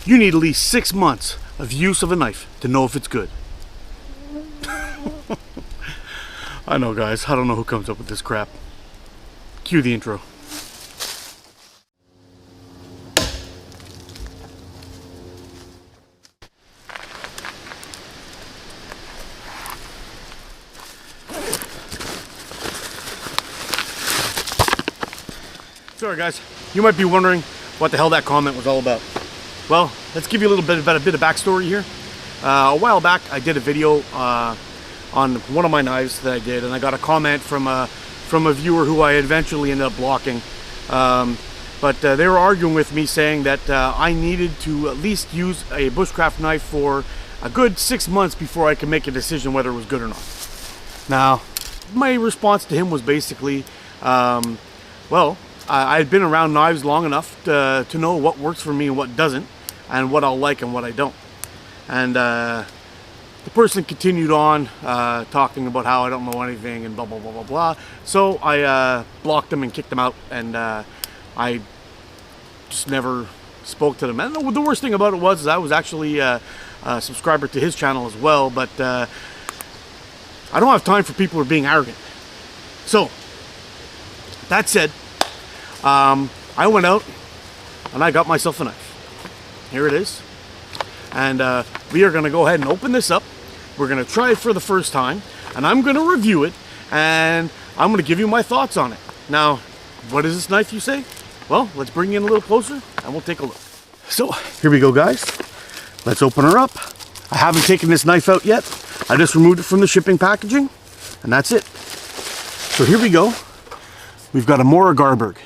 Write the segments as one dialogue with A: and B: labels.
A: You need at least 6 months of use of a knife to know if it's good. I know, guys, I don't know who comes up with this crap. Cue the intro. Sorry guys, you might be wondering what the hell that comment was all about. Well, let's give you a little bit about a bit of backstory here. A while back I did a video on one of my knives that I did, and I got a comment from a viewer who I eventually ended up blocking. But they were arguing with me, saying that I needed to at least use a bushcraft knife for a good 6 months before I could make a decision whether it was good or not. Now, my response to him was basically, well, I had been around knives long enough to know what works for me and what doesn't, and what I'll like and what I don't. And the person continued on talking about how I don't know anything and blah blah blah blah blah. So I blocked them and kicked them out, and I just never spoke to them. And the worst thing about it was I was actually a subscriber to his channel as well, but I don't have time for people who are being arrogant. So that said, I went out and I got myself a knife. Here it is. And we are going to go ahead and open this up. We're going to try it for the first time, and I'm going to review it, and I'm going to give you my thoughts on it. Now, what is this knife, you say? Well, let's bring you in a little closer and we'll take a look. So here we go, guys. Let's open her up. I haven't taken this knife out yet. I just removed it from the shipping packaging, and that's it. So here we go. We've got a Mora Garberg.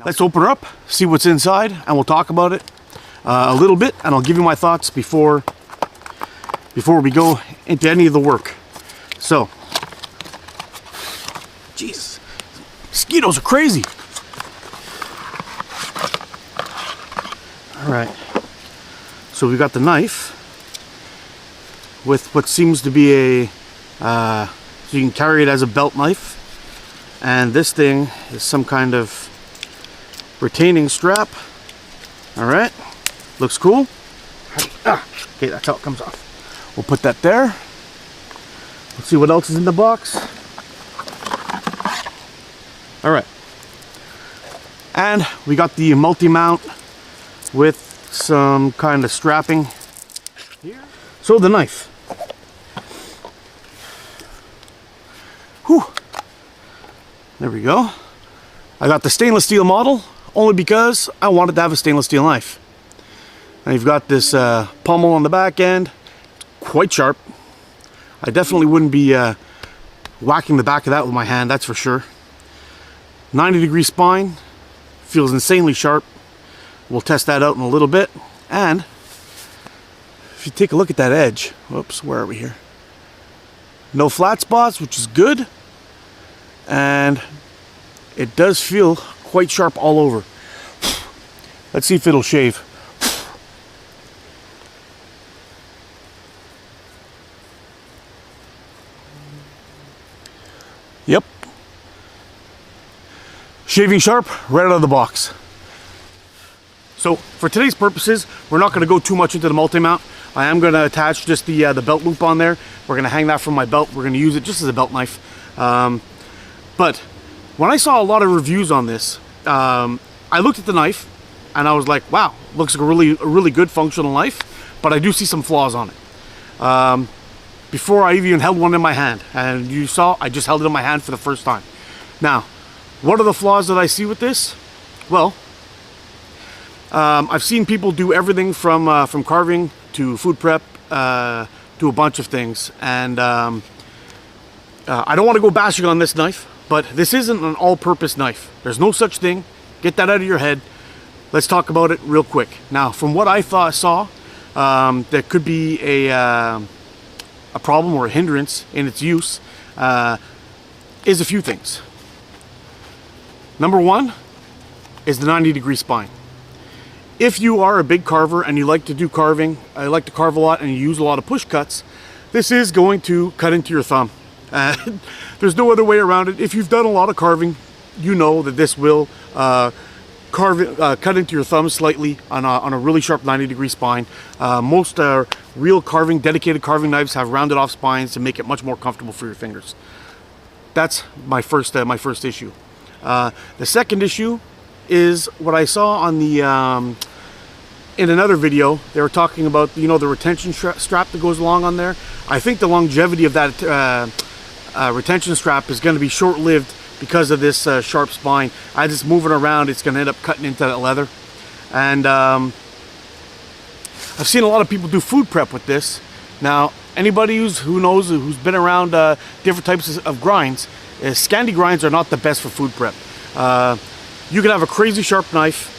A: Let's open her up, see what's inside, and we'll talk about it a little bit, and I'll give you my thoughts before we go into any of the work. So, jeez, mosquitoes are crazy. All right, so we've got the knife with what seems to be a, so you can carry it as a belt knife. And this thing is some kind of retaining strap. All right, looks cool. Okay, that's how it comes off. We'll put that there. Let's see what else is in the box. All right, and we got the multi-mount with some kind of strapping here. So the knife. Whew. There we go. I got the stainless steel model only because I wanted to have a stainless steel knife. And you've got this pommel on the back end, quite sharp. I definitely wouldn't be whacking the back of that with my hand, that's for sure. 90-degree spine, feels insanely sharp. We'll test that out in a little bit. And if you take a look at that edge, whoops, where are we here? No flat spots, which is good. And it does feel quite sharp all over. Let's see if it'll shave. Yep. Shaving sharp right out of the box. So for today's purposes, we're not going to go too much into the multi-mount. I am going to attach just the belt loop on there. We're going to hang that from my belt. We're going to use it just as a belt knife. But when I saw a lot of reviews on this, I looked at the knife and I was like, wow, looks like a really good functional knife, but I do see some flaws on it. Before I even held one in my hand, and you saw, I just held it in my hand for the first time. Now, what are the flaws that I see with this? Well, I've seen people do everything from carving to food prep to a bunch of things, and I don't want to go bashing on this knife, but this isn't an all-purpose knife. There's no such thing. Get that out of your head. Let's talk about it real quick. Now, from what I saw, there could be a problem or a hindrance in its use is a few things. Number one is the 90-degree spine. If you are a big carver and you like to do carving, I like to carve a lot and you use a lot of push cuts, this is going to cut into your thumb. There's no other way around it. If you've done a lot of carving, you know that this will cut into your thumb slightly on a really sharp 90-degree spine. Most real carving, dedicated carving knives have rounded off spines to make it much more comfortable for your fingers. That's my first issue. The second issue is what I saw on the in another video. They were talking about, you know, the retention strap that goes along on there. I think the longevity of that retention strap is going to be short-lived because of this sharp spine. As it's moving around, it's going to end up cutting into that leather. And I've seen a lot of people do food prep with this. Now, anybody who's been around different types of grinds, Scandi grinds are not the best for food prep. You can have a crazy sharp knife,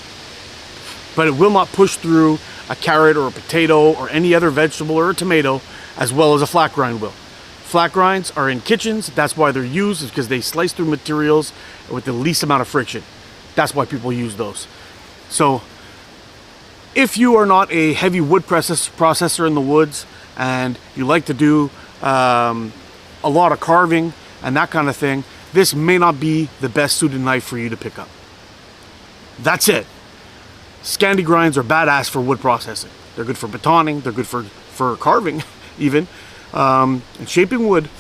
A: but it will not push through a carrot or a potato or any other vegetable or a tomato as well as a flat grind will. Flat grinds are in kitchens. That's why they're used, is because they slice through materials with the least amount of friction. That's why people use those. So if you are not a heavy wood processor in the woods and you like to do a lot of carving and that kind of thing, this may not be the best suited knife for you to pick up. That's it. Scandi grinds are badass for wood processing. They're good for batoning. They're good for carving even. And shaping wood.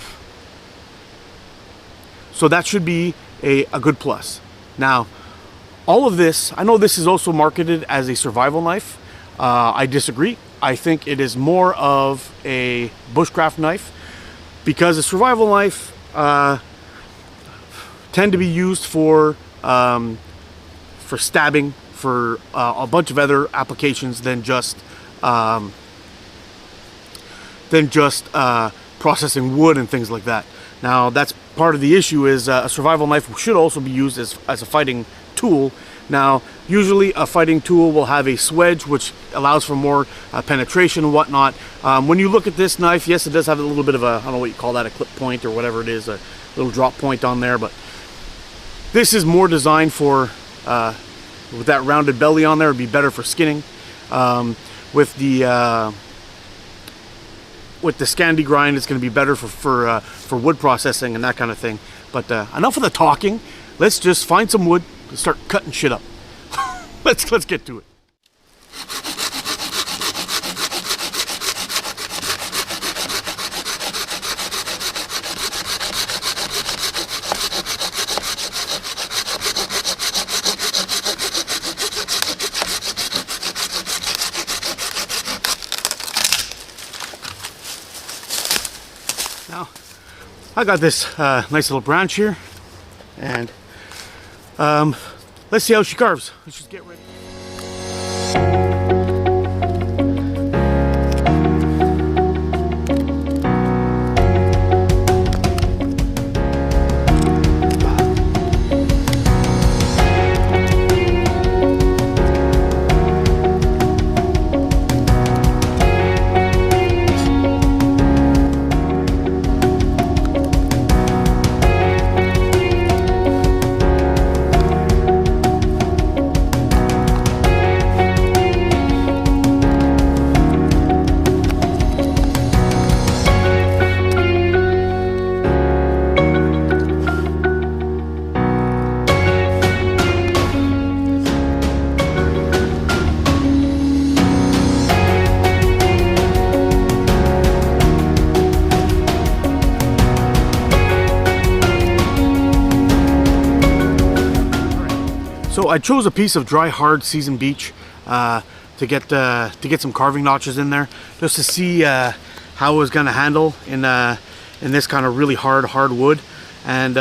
A: So that should be a good plus. Now, all of this, I know this is also marketed as a survival knife. I disagree. I think it is more of a bushcraft knife, because a survival knife tend to be used for stabbing, for a bunch of other applications than just processing wood and things like that. Now, that's part of the issue, is a survival knife should also be used as a fighting tool. Now, usually a fighting tool will have a swedge, which allows for more penetration and whatnot. When you look at this knife, yes, it does have a little bit of a, I don't know what you call that, a clip point or whatever it is, a little drop point on there, but this is more designed for, with that rounded belly on there, it'd be better for skinning. With the Scandi grind, it's going to be better for wood processing and that kind of thing. But enough of the talking. Let's just find some wood and start cutting shit up. let's get to it. Now, I got this nice little branch here, and let's see how she carves. Let's just get ready. So I chose a piece of dry, hard seasoned beech to get some carving notches in there, just to see how it was going to handle in this kind of really hard wood, and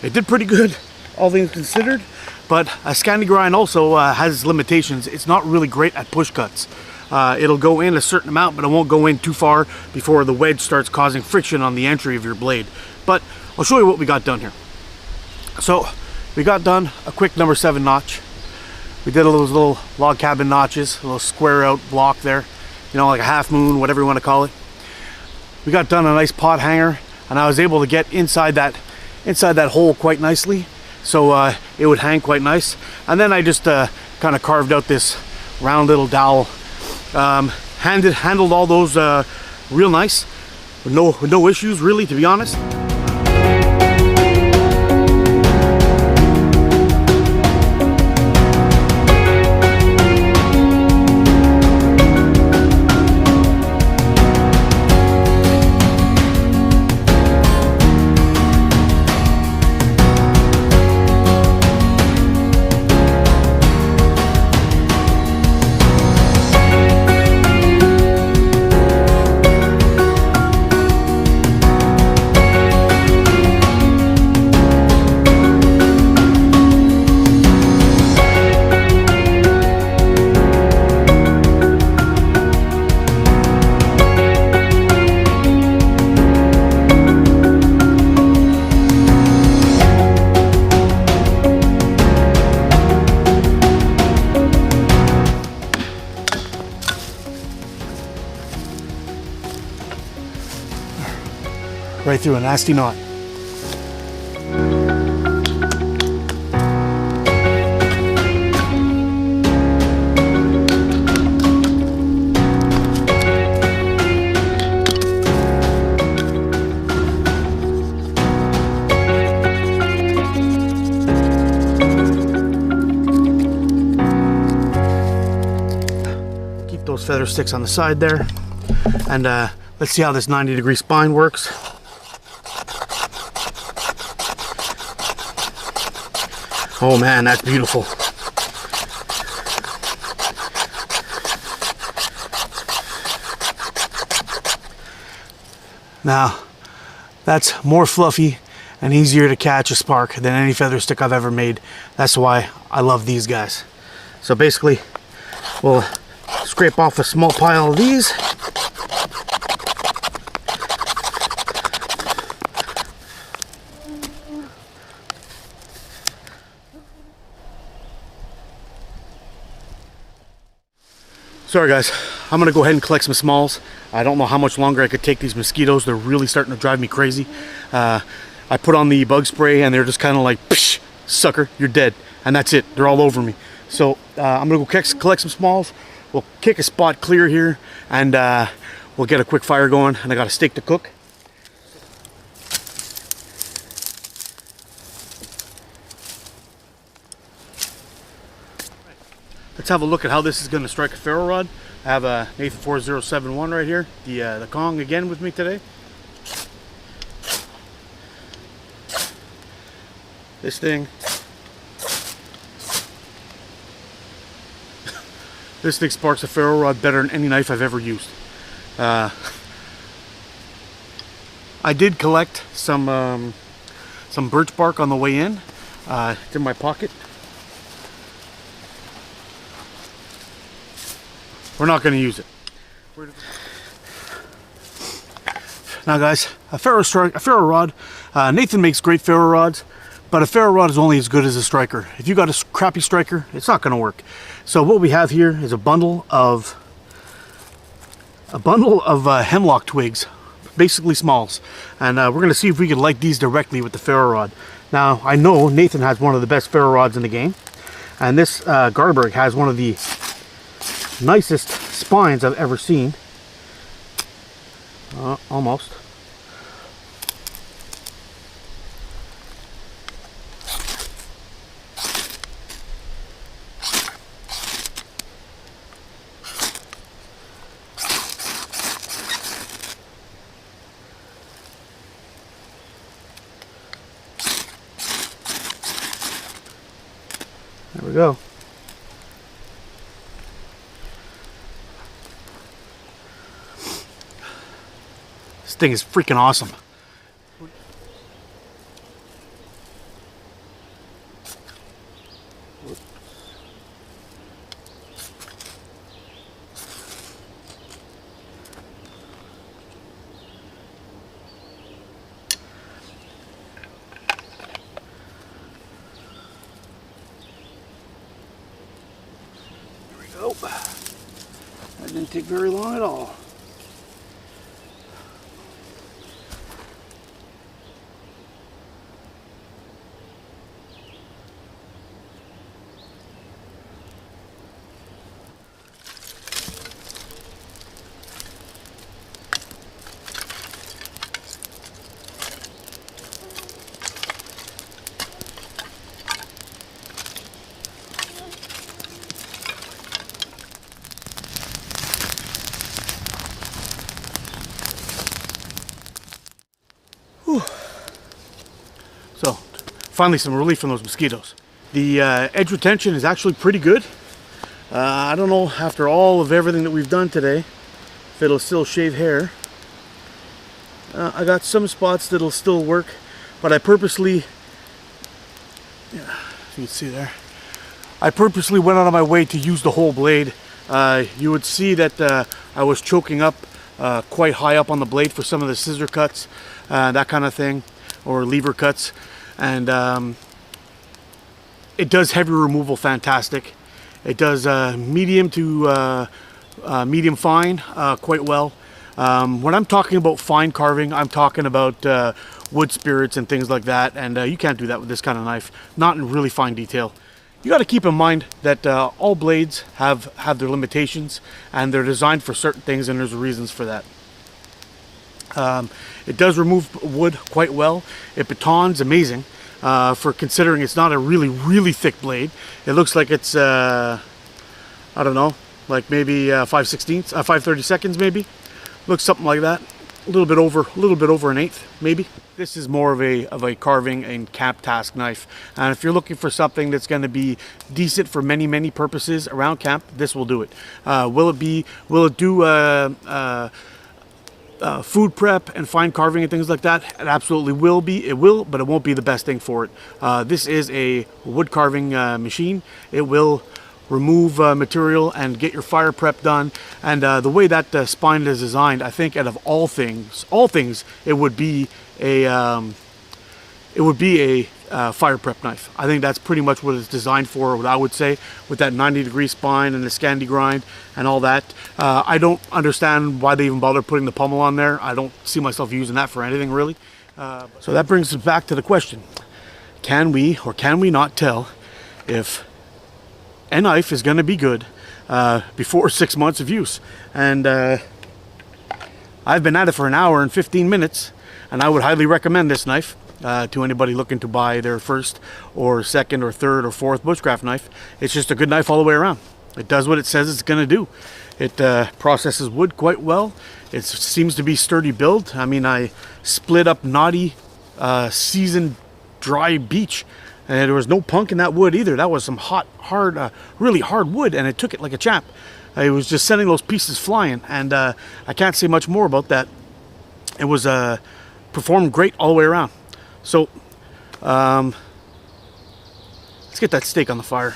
A: it did pretty good, all things considered. But a Scandi grind also has limitations. It's not really great at push cuts. It'll go in a certain amount, but it won't go in too far before the wedge starts causing friction on the entry of your blade. But I'll show you what we got done here. So we got done a quick number 7 notch. We did those little log cabin notches, a little square out block there, you know, like a half moon, whatever you want to call it. We got done a nice pot hanger, and I was able to get inside that hole quite nicely, so it would hang quite nice. And then I just kind of carved out this round little dowel. Handled all those real nice, with no issues really, to be honest. right through a nasty knot. Those feather sticks on the side there, and let's see how this 90-degree spine works. Oh man, that's beautiful. Now that's more fluffy and easier to catch a spark than any feather stick I've ever made. That's why I love these guys. So basically we'll scrape off a small pile of these. Sorry guys, I'm gonna go ahead and collect some smalls. I don't know how much longer I could take these mosquitoes. They're really starting to drive me crazy. I put on the bug spray and they're just kind of like, psh, sucker, you're dead. And that's it, they're all over me. So I'm gonna go collect some smalls. We'll kick a spot clear here, and we'll get a quick fire going, and I got a steak to cook. Let's have a look at how this is going to strike a ferro rod. I have a Nathan 4071 right here, the Kong again with me today. This thing. This thing sparks a ferro rod better than any knife I've ever used. I did collect some birch bark on the way in. It's in my pocket. We're not going to use it. Now guys, a ferro rod. Nathan makes great ferro rods, but a ferro rod is only as good as a striker. If you got a crappy striker, it's not going to work. So what we have here is a bundle of hemlock twigs, basically smalls, and we're going to see if we can light these directly with the ferro rod. Now I know Nathan has one of the best ferro rods in the game, and this Garberg has one of the nicest spines I've ever seen. Almost. There we go. This thing is freaking awesome. There we go. That didn't take very long at all. So, finally some relief from those mosquitoes. The edge retention is actually pretty good. I don't know, after all of everything that we've done today, if it'll still shave hair. I got some spots that'll still work, but I purposely, yeah, you can see there, I purposely went out of my way to use the whole blade. You would see that I was choking up quite high up on the blade for some of the scissor cuts, that kind of thing, or lever cuts, and it does heavy removal fantastic. It does medium to medium fine quite well. When I'm talking about fine carving, I'm talking about wood spirits and things like that, and you can't do that with this kind of knife, not in really fine detail. You got to keep in mind that all blades have their limitations, and they're designed for certain things, and there's reasons for that. It does remove wood quite well. It batons amazing for considering it's not a really thick blade. It looks like it's I don't know, like maybe 5/32 maybe. Looks something like that. A little bit over an eighth maybe. This is more of a carving and camp task knife, and if you're looking for something that's going to be decent for many purposes around camp, this will do it. Will it do food prep and fine carving and things like that? It absolutely will be. It will, but it won't be the best thing for it. This is a wood carving machine. It will remove material and get your fire prep done, and the way that spine is designed, I think out of all things, it would be a fire prep knife. I think that's pretty much what it's designed for, what I would say, with that 90-degree spine and the Scandi grind and all that. I don't understand why they even bother putting the pommel on there. I don't see myself using that for anything really. So that brings us back to the question: can we or can we not tell if a knife is going to be good before 6 months of use? And I've been at it for an hour and 15 minutes, and I would highly recommend this knife to anybody looking to buy their first or second or third or fourth bushcraft knife. It's just a good knife all the way around. It does what it says it's going to do. It processes wood quite well. It seems to be sturdy build. I mean, I split up knotty seasoned dry beech, and there was no punk in that wood either. That was some hot, hard, really hard wood, and it took it like a champ. It was just sending those pieces flying, and I can't say much more about that. It was performed great all the way around. So let's get that steak on the fire.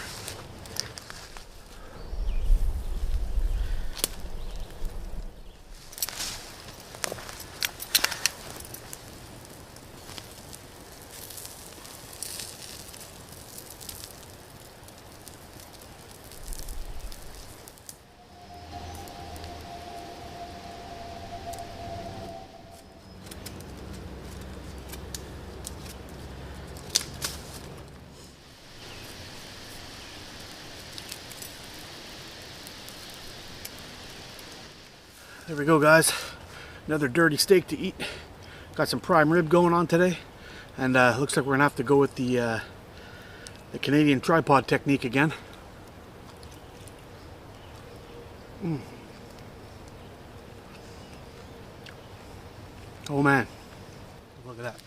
A: There we go, guys. Another dirty steak to eat. Got some prime rib going on today, and looks like we're gonna have to go with the Canadian tripod technique again. Oh man, look at that.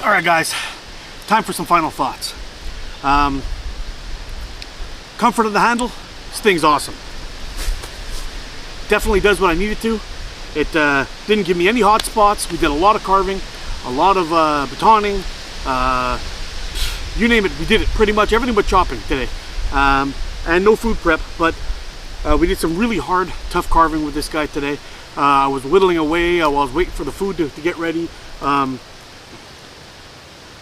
A: All right, guys. Time for some final thoughts. Comfort of the handle, this thing's awesome. Definitely does what I needed to. It didn't give me any hot spots. We did a lot of carving, a lot of batoning, you name it, we did it. Pretty much everything but chopping today. And no food prep, but we did some really hard, tough carving with this guy today. I was whittling away while I was waiting for the food to get ready.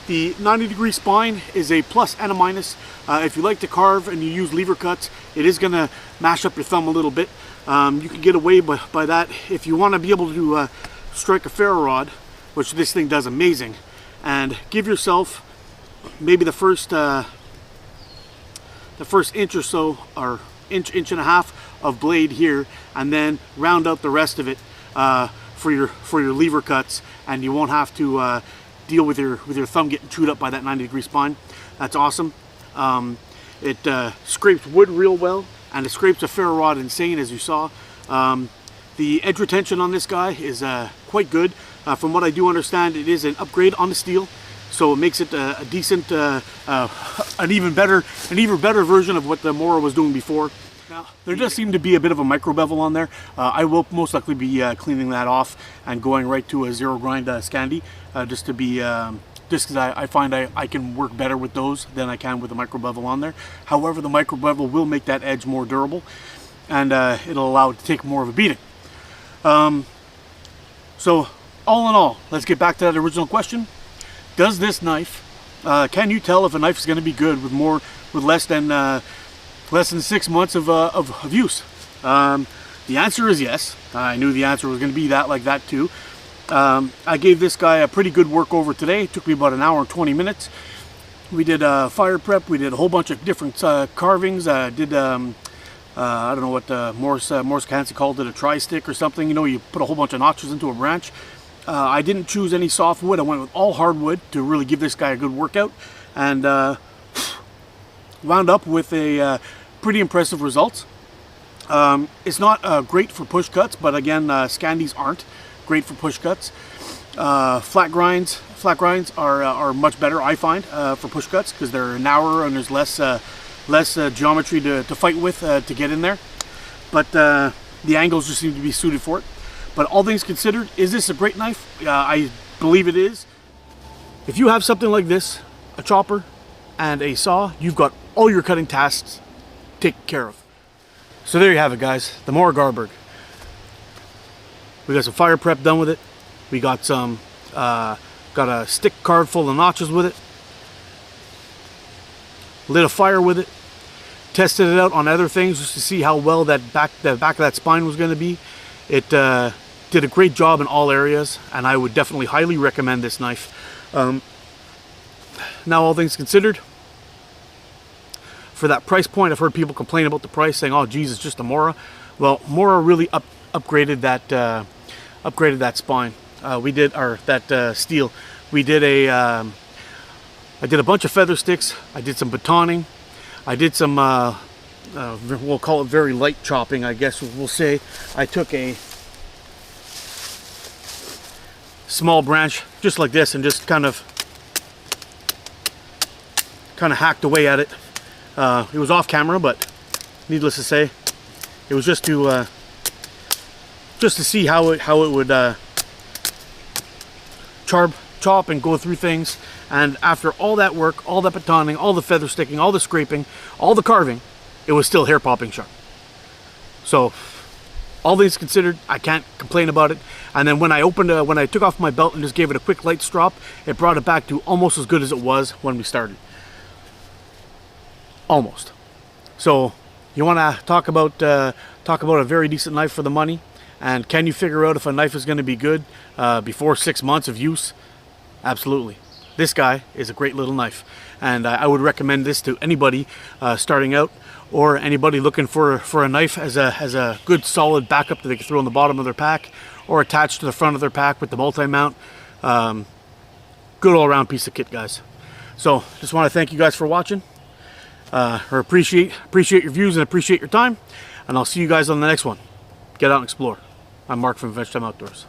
A: The 90-degree spine is a plus and a minus. If you like to carve and you use lever cuts, it is going to mash up your thumb a little bit. You can get away by that. If you want to be able to strike a ferro rod, which this thing does amazing, and give yourself maybe the first inch or so, or inch and a half of blade here, and then round out the rest of it for your lever cuts, and you won't have to deal with your thumb getting chewed up by that 90-degree spine. That's awesome. It scrapes wood real well, and it scrapes a ferro rod insane, as you saw. The edge retention on this guy is quite good. From what I do understand, it is an upgrade on the steel, so it makes it a decent, an even better version of what the Mora was doing before. Now, there does seem to be a bit of a micro bevel on there. I will most likely be cleaning that off and going right to a zero grind Scandi, just to be, just because I find I can work better with those than I can with the micro bevel on there. However, the micro bevel will make that edge more durable, and it'll allow it to take more of a beating. So all in all, let's get back to that original question. Does this knife Can you tell if a knife is going to be good with less than 6 months of use? The answer is yes. I knew the answer was going to be like that too. I gave this guy a pretty good work over today. It took me about an hour and 20 minutes. We did fire prep. We did a whole bunch of different carvings. I don't know what Morse Cancy called it, a tri-stick or something. You know, you put a whole bunch of notches into a branch. I didn't choose any softwood. I went with all hardwood to really give this guy a good workout, and wound up with a pretty impressive results. It's not great for push cuts, but again, Scandies aren't great for push cuts. Flat grinds are much better, I find, for push cuts, because they're narrower and there's less geometry to fight with to get in there. But the angles just seem to be suited for it. But all things considered, is this a great knife? I believe it is. If you have something like this, a chopper and a saw, you've got all your cutting tasks taken care of. So there you have it, guys, the Mora Garberg. We got some fire prep done with it. We got some, got a stick carved full of notches with it. Lit a fire with it. Tested it out on other things just to see how well the back of that spine was going to be. It did a great job in all areas, and I would definitely highly recommend this knife. Now, all things considered, for that price point, I've heard people complain about the price, saying, "Oh, geez, it's just a Mora." Well, Mora really upgraded that spine. We did that steel. We did I did a bunch of feather sticks. I did some batoning. I did some we'll call it very light chopping, I guess we'll say. I took a small branch just like this and just kind of hacked away at it. It was off camera, but needless to say, it was just to see how it would chop and go through things. And after all that work, all that batoning, all the feather sticking, all the scraping, all the carving, it was still hair popping sharp. So all things considered, I can't complain about it. And then when I took off my belt and just gave it a quick light strop, it brought it back to almost as good as it was when we started. Almost. So you want to talk about a very decent knife for the money, and can you figure out if a knife is going to be good before 6 months of use? Absolutely. This guy is a great little knife, and I would recommend this to anybody starting out, or anybody looking for a knife as a good solid backup that they can throw on the bottom of their pack or attached to the front of their pack with the multi-mount. Good all-around piece of kit, guys. So just want to thank you guys for watching. Or appreciate your views and appreciate your time, and I'll see you guys on the next one. Get out and explore. I'm Mark from Adventure Time Outdoors.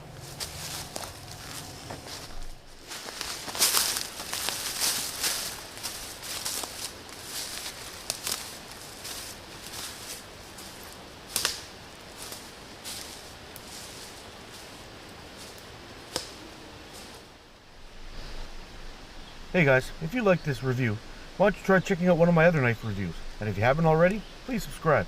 A: Hey guys, if you liked this review, why don't you try checking out one of my other knife reviews? And if you haven't already, please subscribe.